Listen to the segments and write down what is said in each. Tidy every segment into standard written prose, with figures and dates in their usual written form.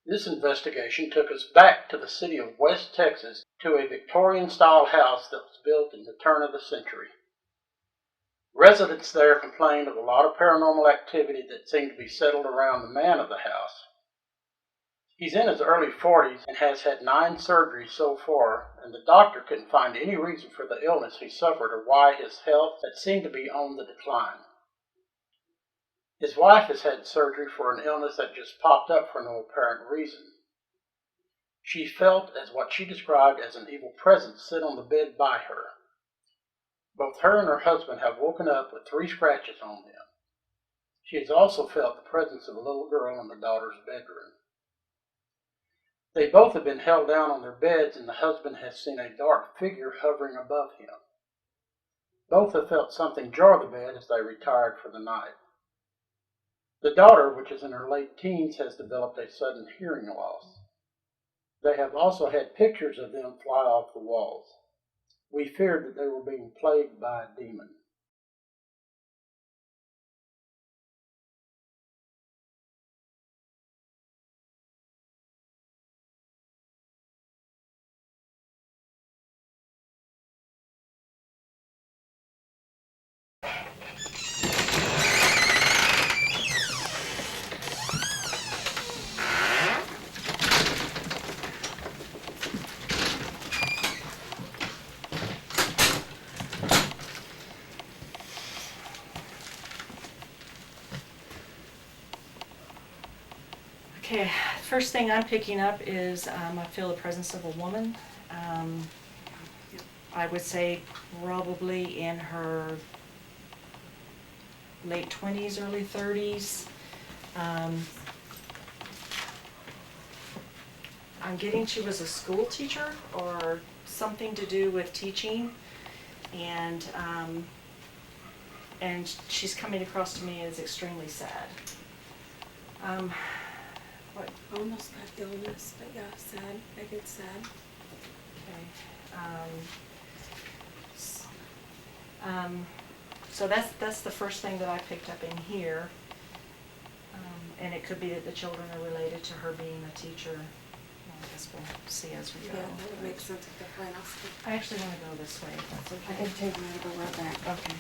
This investigation took us back to the city of West Texas to a Victorian-style house that was built in the turn of the century. Residents there complained of a lot of paranormal activity that seemed to be settled around the man of the house. He's in his early 40s and has had 9 surgeries so far, and the doctor couldn't find any reason for the illness he suffered or why his health had seemed to be on the decline. His wife has had surgery for an illness that just popped up for no apparent reason. She felt as what she described as an evil presence sit on the bed by her. Both her and her husband have woken up with 3 scratches on them. She has also felt the presence of a little girl in the daughter's bedroom. They both have been held down on their beds, and the husband has seen a dark figure hovering above him. Both have felt something jar the bed as they retired for the night. The daughter, which is in her late teens, has developed a sudden hearing loss. They have also had pictures of them fly off the walls. We feared that they were being plagued by a demon. Okay, first thing I'm picking up is I feel the presence of a woman. I would say probably in her late 20s, early 30s. I'm getting she was a school teacher or something to do with teaching, and she's coming across to me as extremely sad. What? Almost got illness, but yeah, sad. I get sad. Okay. So that's the first thing that I picked up in here, and it could be that the children are related to her being a teacher. I guess we'll see as we go. Yeah, that would make sense if they're playing off. I actually want to go this way, if that's okay. I can take mine to go right back. Okay.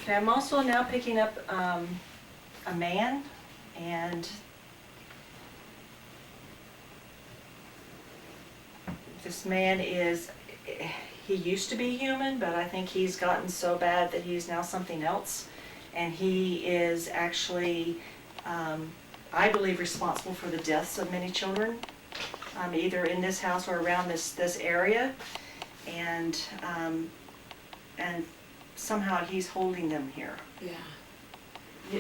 Okay, I'm also now picking up a man, and this man he used to be human, but I think he's gotten so bad that he's now something else, and he is actually, I believe, responsible for the deaths of many children, either in this house or around this area, and somehow he's holding them here. Yeah.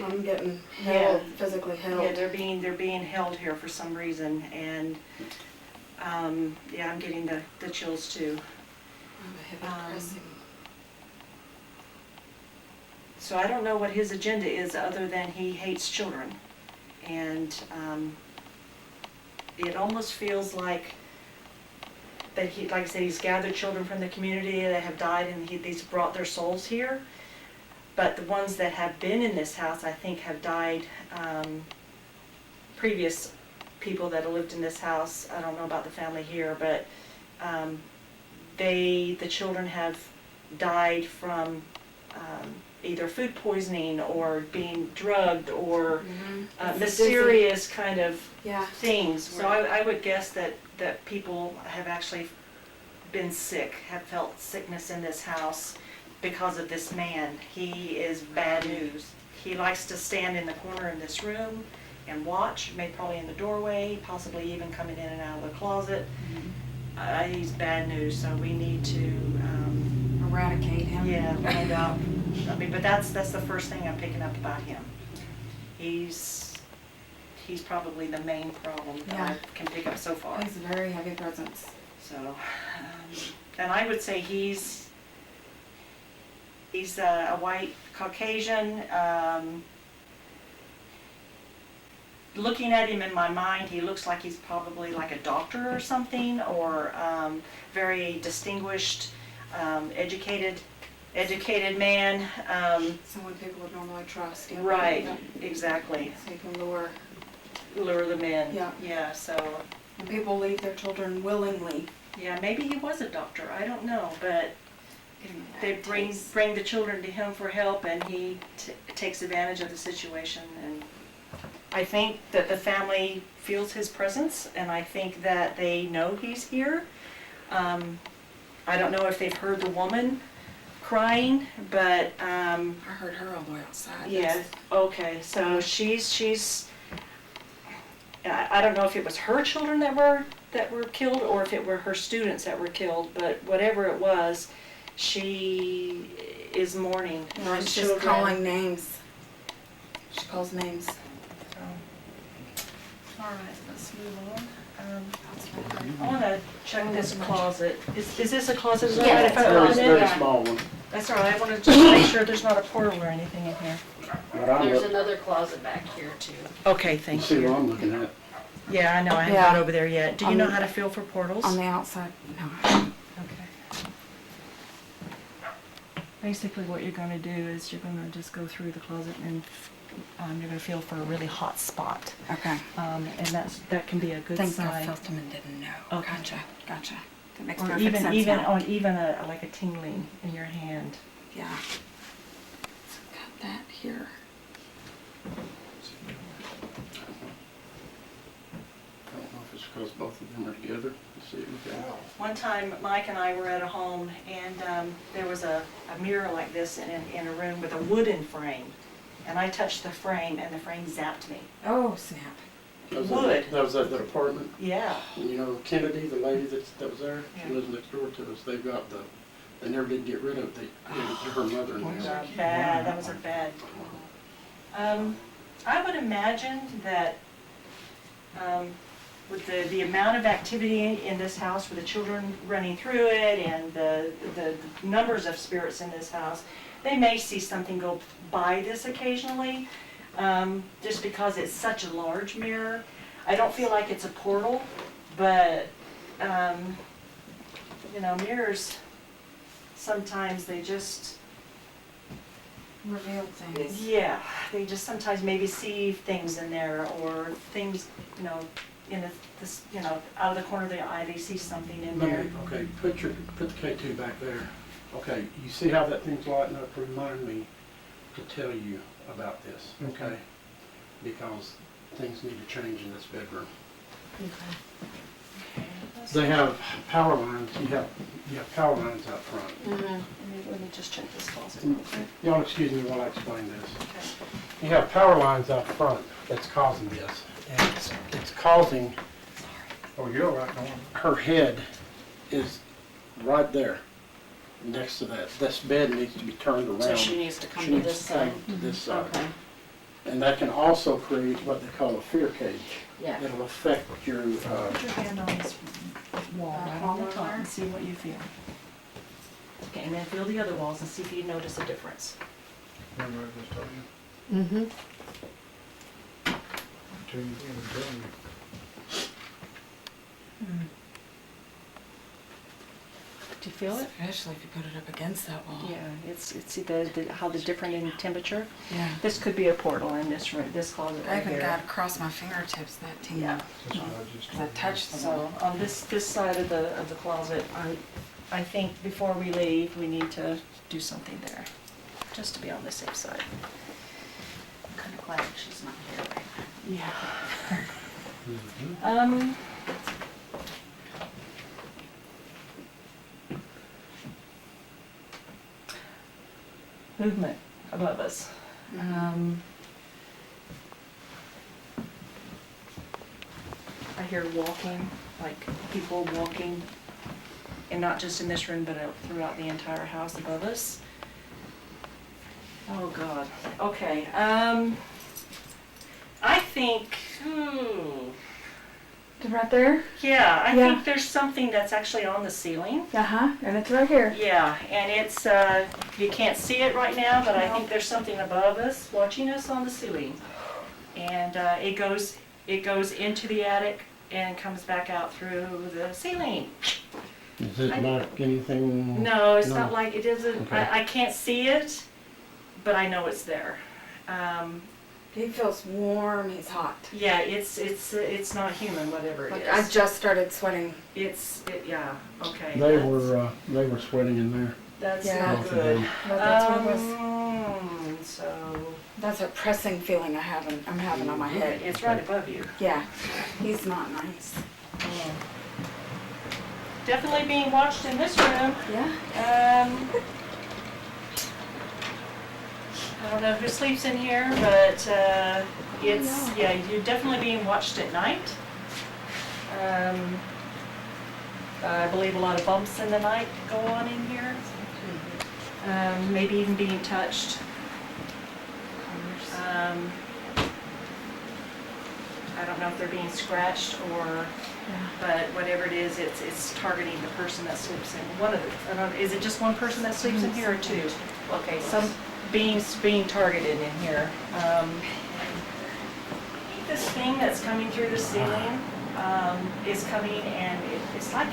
I'm getting held, physically held. Yeah, they're being held here for some reason, and yeah, I'm getting the chills too. So I don't know what his agenda is other than he hates children, and it almost feels like that he, like I said, he's gathered children from the community that have died, and he's brought their souls here. But the ones that have been in this house, I think, have died. Previous people that have lived in this house, I don't know about the family here, but the children have died from either food poisoning or being drugged or mysterious kind of things. So I would guess that people have actually been sick, have felt sickness in this house because of this man. He is bad news. He likes to stand in the corner in this room and watch, maybe probably in the doorway, possibly even coming in and out of the closet. He's bad news, so we need to eradicate him. Yeah, find out. I mean, but that's the first thing I'm picking up about him. He's probably the main problem that I can pick up so far. He's a very heavy presence. So, and I would say he's a white Caucasian. Looking at him in my mind, he looks like he's probably like a doctor or something, or very distinguished, educated educated man, Someone people would normally trust. Yeah. right, Yeah. exactly, So you can lure. lure them in. Yeah. Yeah, so, And people leave their children willingly. yeah, maybe he was a doctor, I don't know, but they bring the children to him for help, and he takes advantage of the situation. And I think that the family feels his presence, and I think that they know he's here. I don't know if they've heard the woman crying, but I heard her all the way outside. yeah, okay, so she's I don't know if it was her children that were killed, or if it were her students that were killed, but whatever it was, she is mourning No, her she's children. just calling names. She calls names. All right, let's move on. That's what I heard. I want to check this closet. Is this a closet? Is that Yeah, right? If I Very, open very it? small one. That's all right. I want to just make sure there's not a portal or anything in here. But I'm There's look- another closet back here too. Okay, you thank see what you. I'm looking at. Yeah, I know. I haven't Yeah. got over there yet. Do you know how to feel for portals? On the outside, no. Okay. Basically, what you're going to do is you're going to just go through the closet, and you're going to feel for a really hot spot. Okay. And that can be a good Think I sign. felt them and didn't know. Okay. Gotcha. That makes Or perfect even sense even now. on even like a tingling in your hand. Yeah. So got that here. I don't know if it's because both of them are together. Let's see, look at it. One time, Mike and I were at a home, and there was a mirror like this in a room with a wooden frame. And I touched the frame, and the frame zapped me. Oh, snap. Wood. That was at that apartment. Yeah. And you know Kennedy, the lady that was there, she Yeah. lives next door to us. They've got they never did get rid of it. They gave it to her mother That was now. a bad. That was a bad. I would imagine that with the amount of activity in this house, with the children running through it, and the numbers of spirits in this house, they may see something go by this occasionally, just because it's such a large mirror. I don't feel like it's a portal, but mirrors, sometimes they just, Reveal things. yeah, they just sometimes maybe see things in there, or things, in this, out of the corner of their eye, they see something in there. Okay, put the K2 back there. Okay, you see how that thing's lighting up? Remind me to tell you about this, okay? Because things need to change in this bedroom. They have power lines. You have power lines out front. Let me just check this closet real quick. Y'all excuse me while I explain this. Okay. You have power lines out front that's causing this. And it's causing, Oh, you're right, Norm. her head is right there, next to that. This bed needs to be turned around. So she needs to come She to needs this to come side. to this side. Okay. And that can also create what they call a fear cage. Yeah. It'll affect your, Put your hand on this wall right on the wall top there? and see what you feel. Okay, and then feel the other walls and see if you notice a difference. Remember I just told you? Mm-hmm. Until you tell me. Do you feel it? Especially if you put it up against that wall. Yeah, it's see how the different in temperature. Yeah. This could be a portal in this room, this closet I right haven't here. got across my fingertips that tingle. Yeah. That's what I just Because I told you. touched the So wall. on this side of the closet, I think before we leave, we need to do something there, just to be on the safe side. I'm kind of glad she's not here right Yeah. Mhm. Movement above us. I hear walking, like people walking, and not just in this room, but throughout the entire house above us. Oh God. Okay. I think. Right there? Yeah, I Yeah. think there's something that's actually on the ceiling. Uh-huh, and it's right here. Yeah, and it's, you can't see it right now, but I think there's something above us, watching us on the ceiling. And it goes into the attic and comes back out through the ceiling. Is it I- like anything? No, it's No. not like, it isn't, Okay. I can't see it, but I know it's there. He feels warm, he's hot. Yeah, it's not human, whatever it Like, is. I just started sweating. Yeah, okay. They that's- were sweating in there. That's Yeah. not good. But that's what it was. So, That's a pressing feeling I'm having on my head. it's right above you. Yeah, he's not nice. Definitely being watched in this room. Yeah? I don't know who sleeps in here, but yeah, you're definitely being watched at night. I believe a lot of bumps in the night go on in here. Maybe even being touched. I don't know if they're being scratched or, but whatever it is, it's targeting the person that sleeps in. I don't know, is it just one person that sleeps in here or two? Okay, some beings being targeted in here. This thing that's coming through the ceiling is coming, and it's like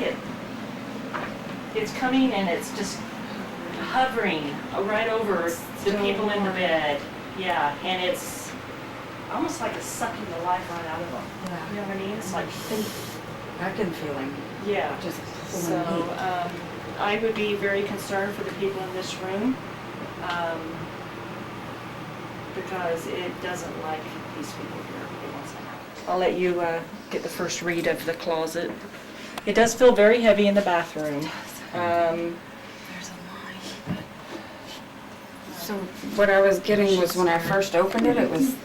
it's coming and it's just hovering right over the people in the bed. Yeah, and it's almost like it's sucking the life right out of them. You know what I mean? It's like, I can feel him. yeah. Just So, pulling heat. I would be very concerned for the people in this room, because it doesn't like these people here. It wants them out. I'll let you get the first read of the closet. It does feel very heavy in the bathroom. There's a line. So what I was getting was when I first opened it, it was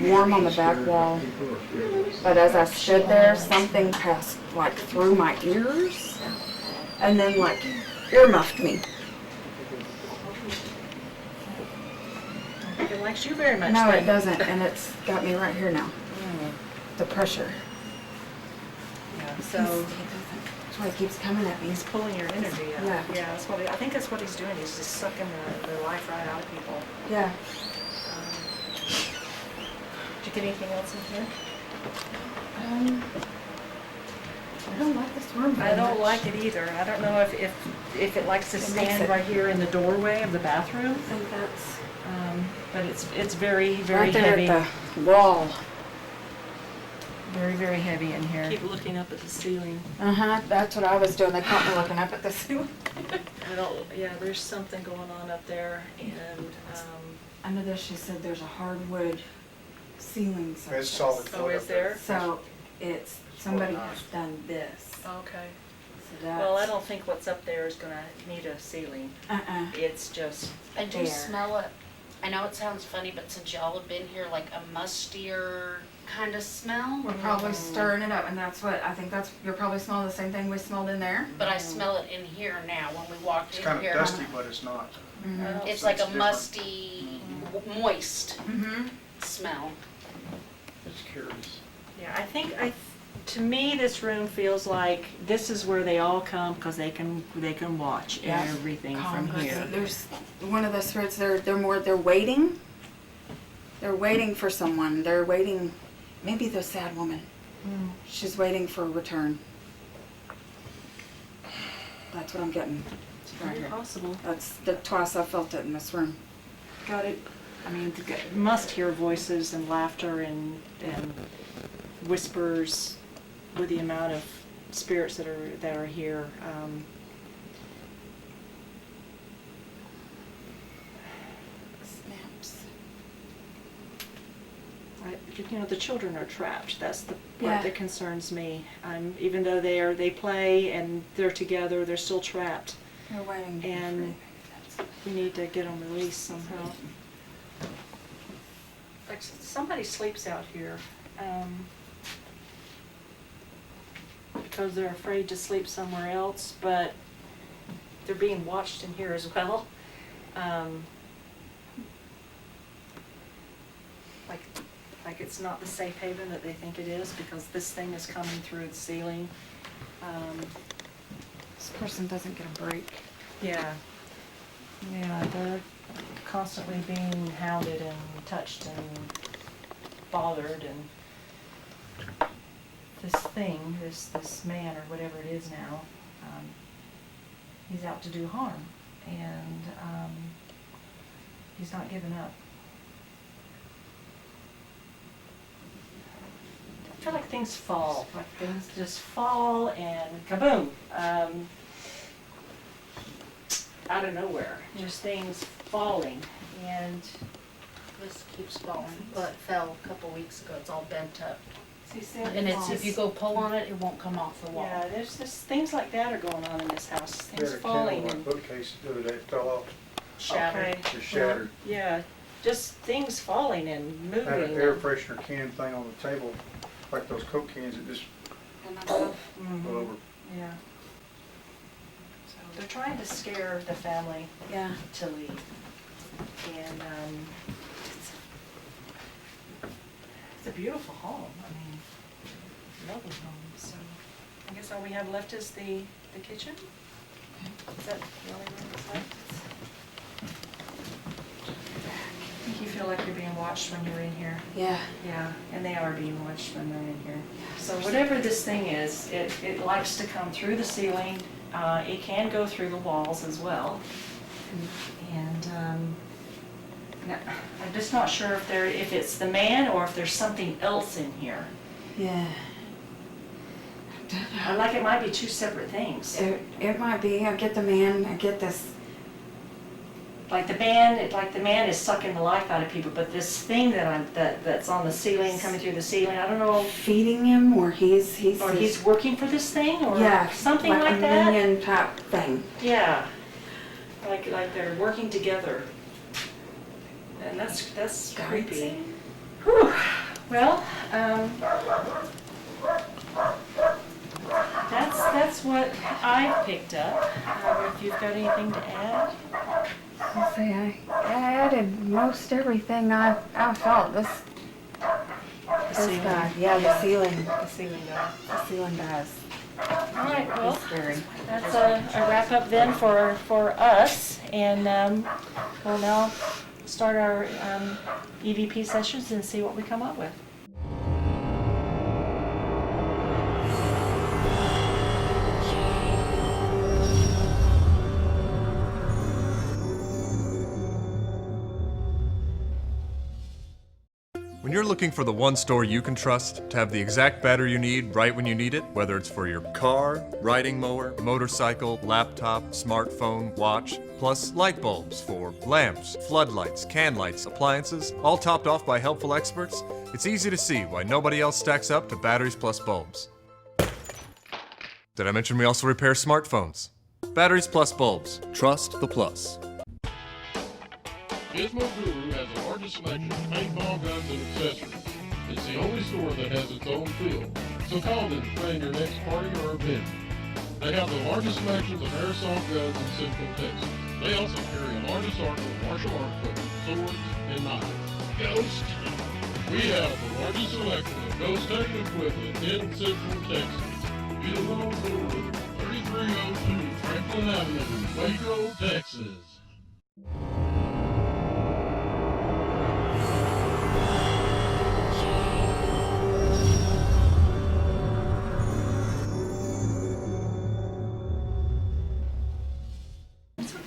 warm on the back wall. But as I stood there, something passed like through my ears and then like earmuffed me. I think it likes you very much. No, then. it doesn't, and it's got me right here now. Mm, The pressure. yeah, He so doesn't. That's why he keeps coming at me. he's pulling your energy out. Yeah. Yeah, I think that's what he's doing. He's just sucking the life right out of people. Yeah. Did you get anything else in here? I don't like this room very I don't much. like it either. I don't know if it likes to It makes stand it- right here in the doorway of the bathroom, I think that's but it's very, very right there heavy. at the wall. Very, very heavy in here. Keep looking up at the ceiling. Uh-huh, that's what I was doing. They caught me looking up at the ceiling. Yeah, there's something going on up there, and, Under this, she said there's a hardwood ceiling surface. It's solid. oh, is there? So it's, somebody has done this. Okay. So that's. Well, I don't think what's up there is gonna need a ceiling. Uh-uh. It's just, I do There. smell it. I know it sounds funny, but since y'all have been here, like a mustier kind of smell. We're probably stirring it up, and that's what, I think that's, you're probably smelling the same thing we smelled in there. But I smell it in here now when we walked It's in kind of here. dusty, but it's not. Mm-hmm. It's like a different. musty, moist Mm-hmm. smell. It's curious. yeah, I think, to me, this room feels like this is where they all come, because they can watch Yeah. everything from here. There's one of the threads, they're waiting. They're waiting for someone. They're waiting, maybe the sad woman. Mm. She's waiting for a return. That's what I'm getting. It's Right very here. possible. That's the twice I felt it in this room. Got it. I mean, must hear voices and laughter and whispers with the amount of spirits that are here. Snaps. The children are trapped. That's the Yeah. part that concerns me. Even though they play and they're together, they're still trapped. They're waiting. And we need to get them released somehow. Like somebody sleeps out here, because they're afraid to sleep somewhere else, but they're being watched in here as well. Like it's not the safe haven that they think it is, because this thing is coming through the ceiling. This person doesn't get a break. Yeah. Yeah, they're constantly being hounded and touched and bothered and this man or whatever it is now, he's out to do harm, and he's not giving up. I feel like things fall, like things just fall and kaboom, out of nowhere, just things falling, and This keeps falling. Well, it fell a couple weeks ago. It's all bent up. see, And it's, if you go pull on it, it won't come off the wall. yeah, there's just things like that are going on in this house, We things had a falling candle on and, my bookcase the other day, it fell off, Shattered. okay, just shattered. yeah, just things falling and I had an moving. air freshener can thing on the table, like those Coke cans that just fell Mhm. over. Yeah. So they're trying to scare the family Yeah. to leave. And it's a beautiful home. I mean, lovely home. So I guess all we have left is the kitchen. Is that the only room that's left? I think you feel like you're being watched when you're in here. Yeah. Yeah, and they are being watched when they're in here. So whatever this thing is, it likes to come through the ceiling. It can go through the walls as well. And now, I'm just not sure if it's the man or if there's something else in here. Yeah. Like it might be two separate things. It might be. I get the man. I get this. Like the man is sucking the life out of people, but this thing that's on the ceiling, coming through the ceiling, I don't know, Feeding him, or he's he's working for this thing, or yeah, something like a that. minion type thing. Yeah, like they're working together, and that's creepy. Whew. Well, that's what I picked up. If you've got anything to add. Let's see, I added most everything I felt. This ceiling. guy, yeah, the ceiling. The ceiling guy. The ceiling guys. All right, well, It's scary. that's a wrap up then for us, and we'll now start our EVP sessions and see what we come up with. When you're looking for the one store you can trust to have the exact battery you need right when you need it, whether it's for your car, riding mower, motorcycle, laptop, smartphone, watch, plus light bulbs for lamps, floodlights, can lights, appliances, all topped off by helpful experts, it's easy to see why nobody else stacks up to batteries plus bulbs. Did I mention we also repair smartphones? Batteries plus bulbs. Trust the plus. Gizmo Guru has the largest selection of paintball guns and accessories. It's the only store that has its own field, so call them to plan your next party or event. They have the largest selections of airsoft guns in Central Texas. They also carry a large assortment of martial art equipment, swords, and knives. Ghost! We have the largest selection of ghost hunting equipment in Central Texas. Gizmo Guru, 3302 Franklin Avenue, Waco, Texas.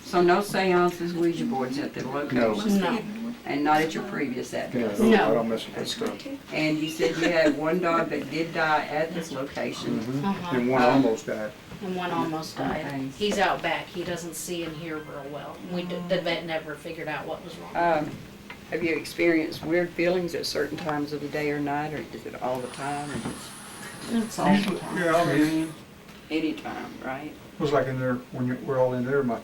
So no seances, Ouija boards at the location? No. And not at your previous address? I No. don't mess with that stuff. And you said you had one dog that did die at this location? Uh-huh. And one almost died. And one almost died. Okay. He's out back. He doesn't see and hear real well. The vet never figured out what was wrong. Have you experienced weird feelings at certain times of the day or night, or is it all the time? Or just It's all the time. Yeah, I mean, anytime, right? it was like in there, when we're all in there, my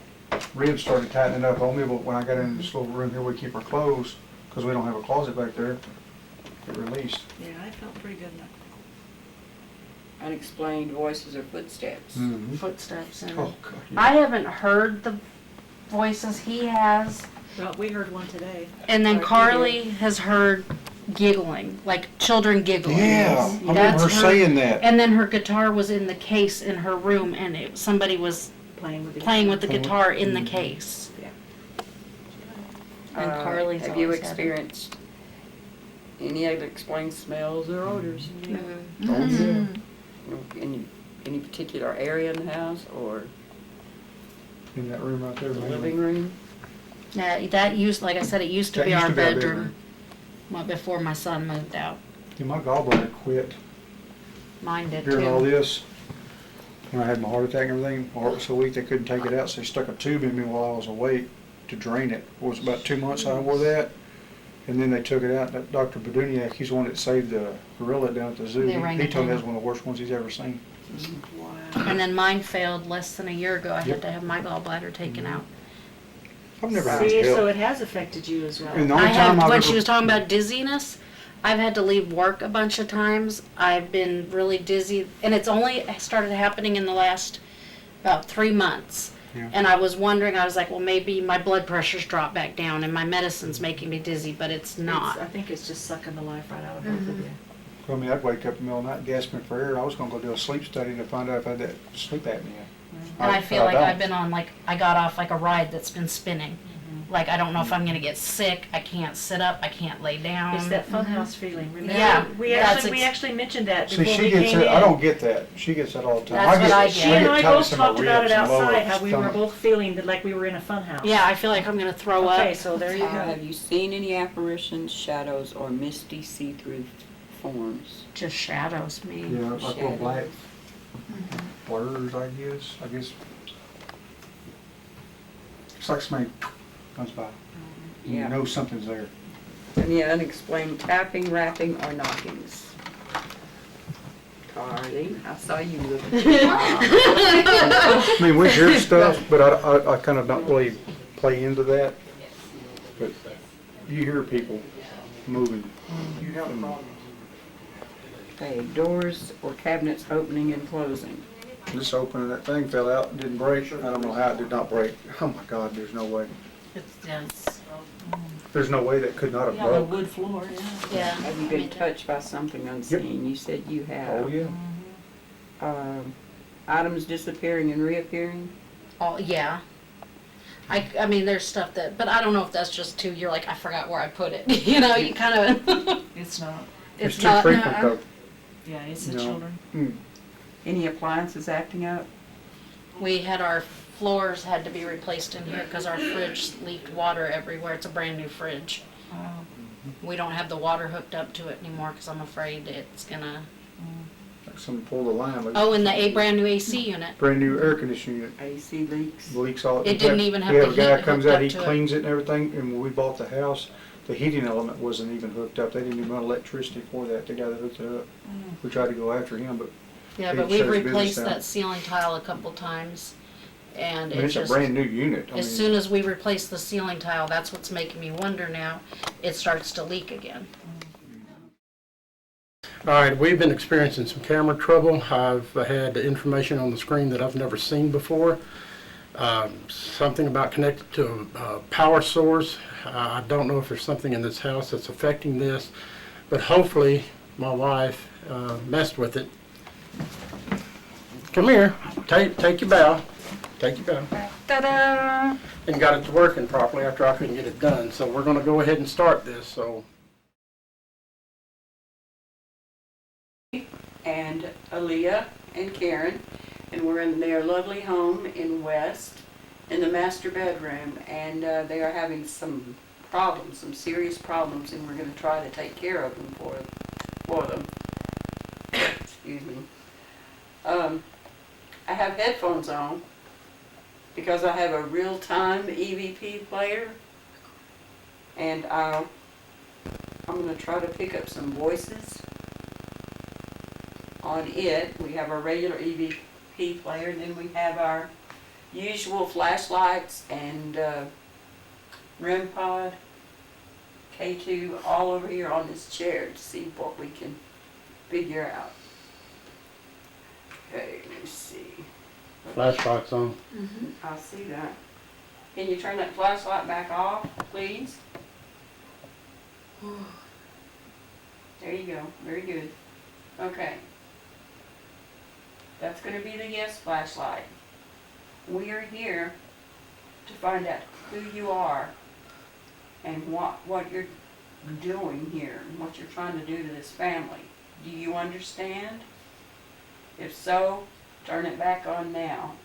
ribs started tightening up on me, but when I got in this little room here, we keep our clothes, because we don't have a closet back there, it released. Yeah, I felt pretty good. Unexplained voices or footsteps? Mm-hmm. Footsteps and. Oh, God, yeah. I haven't heard the voices he has. Well, we heard one today. And then Or he Carly has heard giggling, like children giggling. Yeah, I remember That's her saying that. And then her guitar was in the case in her room, and somebody was Playing with the guitar in the case. And Carly's Have you always had it. experienced Any unexplained smells or odors? Oh, yeah. Any particular area in the house or In that room right there, the mainly. living room? Yeah, that used, like I said, it used to That be used our to be our bedroom. Well, before my son moved out. Yeah, my gallbladder quit Mine did during all too. this. When I had my heart attack and everything, my heart was so weak they couldn't take it out, so they stuck a tube in me while I was awake to drain it. It was about 2 months I wore that. And then they took it out. That Dr. Baduniak, he's the one that saved the gorilla down at the zoo. The He told me orangutan. that was one of the worst ones he's ever seen. And then mine failed less than a year ago. I Yep. had to have my gallbladder taken out. I've never had See, it. so it has affected you as well. And the I only time have, I've when ever, she was talking about dizziness, I've had to leave work a bunch of times. I've been really dizzy, and it's only started happening in the last about 3 months. Yeah. And I was wondering, I was like, well, maybe my blood pressure's dropped back down and my medicine's making me dizzy, but it's not. I think it's just sucking the life right out of both of you. I mean, I'd wake up in the middle of the night gasping for air. I was gonna go do a sleep study to find out if I had that sleep apnea. And I feel like don't. I've been on, like, I got off like a ride that's been spinning. Like, I don't know if I'm gonna get sick. I can't sit up. I can't lay down. It's that funhouse feeling. Remember? Yeah, We that's actually mentioned that See, before she we gets came it. in. I don't get that. She gets that all the time. That's what I get. She and I both tightness in my talked about it ribs and lower outside, how we were stomach. both feeling that like we were in a funhouse. Yeah, I feel like I'm gonna throw Okay, up. so there you go. Have you seen any apparitions, shadows, or misty see-through forms? Just shadows, me. Yeah, like little black Mm-hmm. blurs, I guess. It's like somebody comes by. And Yeah. You know something's there. Any unexplained tapping, rapping, or knockings? Carly, I saw you looking. I mean, we hear stuff, but I kind of don't really play into that. But you hear people moving. You have a problem. Okay, doors or cabinets opening and closing. This opening, that thing fell out and didn't break. I don't know how it did not break. Oh my God, there's no way. It's There's no way that could not have Yeah, the broke. wood floor, yeah. yeah. Have you been touched by something unseen? You said you have. Oh, yeah. Items disappearing and reappearing? Oh, yeah. I mean, there's stuff that, but I don't know if that's just too, you're like, I forgot where I put it. You know, you kind of, It's not. It's too not, frequent nuh-uh. though. Yeah, it's the No. children. Any appliances acting up? We had our floors had to be replaced in here because our fridge leaked water everywhere. It's a brand new fridge. We don't have the water hooked up to it anymore because I'm afraid it's gonna. Like someone pulled the line. Like Oh, and the brand new AC unit. brand new air conditioning unit. AC leaks? Leaks all. It didn't even have We the have a guy heat comes hooked out, up he to it. cleans it and everything, and when we bought the house, the heating element wasn't even hooked up. They didn't even run electricity for that, the guy that hooked it up. We tried to go after him, but Yeah, He but shut we've his business replaced down. that ceiling tile a couple times, and I mean, it it's a just. brand new unit. I As mean, soon as we replace the ceiling tile, that's what's making me wonder now. It starts to leak again. All right, we've been experiencing some camera trouble. I've had information on the screen that I've never seen before. Something about connected to a power source. I don't know if there's something in this house that's affecting this, but hopefully my wife messed with it. Come here, take your bow. Take your bow. Ta-da! And got it working properly after I couldn't get it done. So we're gonna go ahead and start this, so. And Aaliyah and Karen, and we're in their lovely home in West, in the master bedroom, and they are having some problems, some serious problems, and we're going to try to take care of them for them. Excuse me. I have headphones on because I have a real-time EVP player, and I'm going to try to pick up some voices on it. We have our regular EVP player, and then we have our usual flashlights and Rem-Pod K2 all over here on this chair to see what we can figure out. Okay, let's see. Flashlight's on. I see that. Can you turn that flashlight back off, please? There you go. Very good. Okay. That's going to be the yes flashlight. We are here to find out who you are and what you're doing here and what you're trying to do to this family. Do you understand? If so, turn it back on now.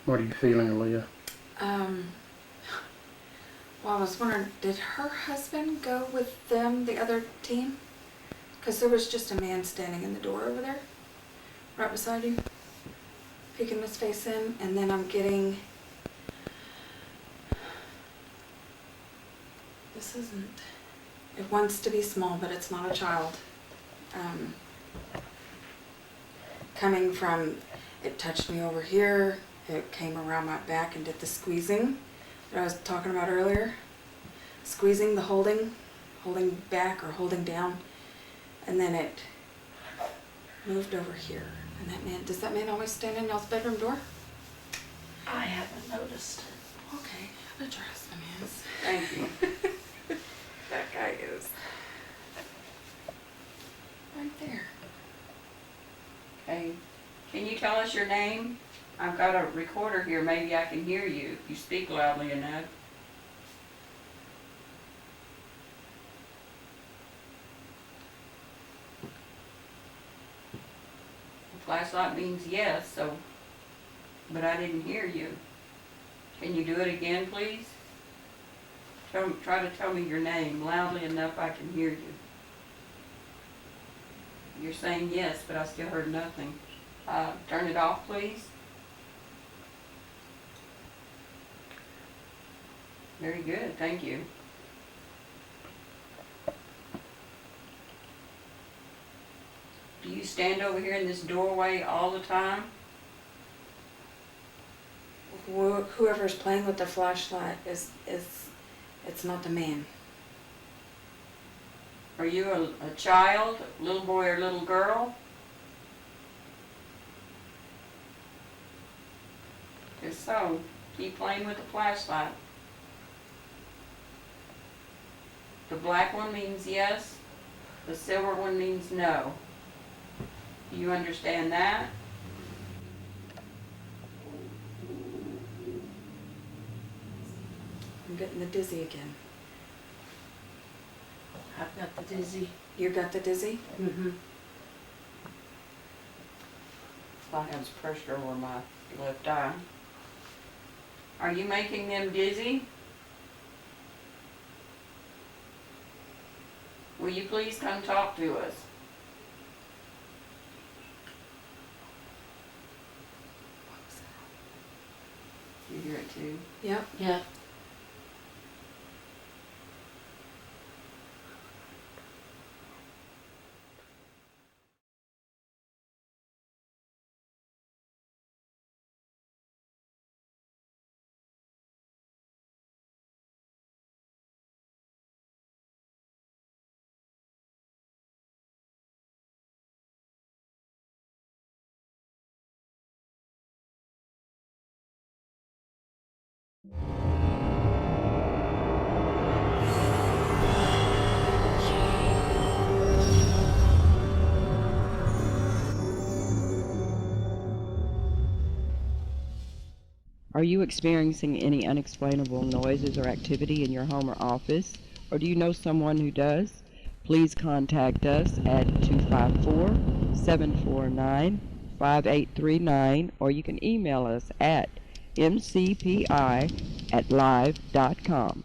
What are you feeling, Aaliyah? Well, I was wondering, did her husband go with them, the other team? Because there was just a man standing in the door over there, right beside you, peeking his face in, and then I'm getting, this isn't, it wants to be small, but it's not a child. Coming from, it touched me over here, it came around my back and did the squeezing that I was talking about earlier. Squeezing, the holding back or holding down, and then it moved over here. And that man, does that man always stand in y'all's bedroom door? I haven't noticed. Okay, I bet your husband is. Thank you. That guy is. Right there. Okay. Can you tell us your name? I've got a recorder here. Maybe I can hear you if you speak loudly enough. The flashlight means yes, so, but I didn't hear you. Can you do it again, please? Try to tell me your name loudly enough I can hear you. You're saying yes, but I still heard nothing. Turn it off, please. Very good, thank you. Do you stand over here in this doorway all the time? Whoever's playing with the flashlight is it's not the man. Are you a child, little boy or little girl? If so, keep playing with the flashlight. The black one means yes, the silver one means no. Do you understand that? I'm getting the dizzy again. I've got the dizzy. You got the dizzy? Mm-hmm. I have pressure over my left eye. Are you making them dizzy? Will you please come talk to us? You hear it too? Yep. Yeah. Are you experiencing any unexplainable noises or activity in your home or office, or do you know someone who does? Please contact us at 254-749-5839, or you can email us at mcpi@live.com.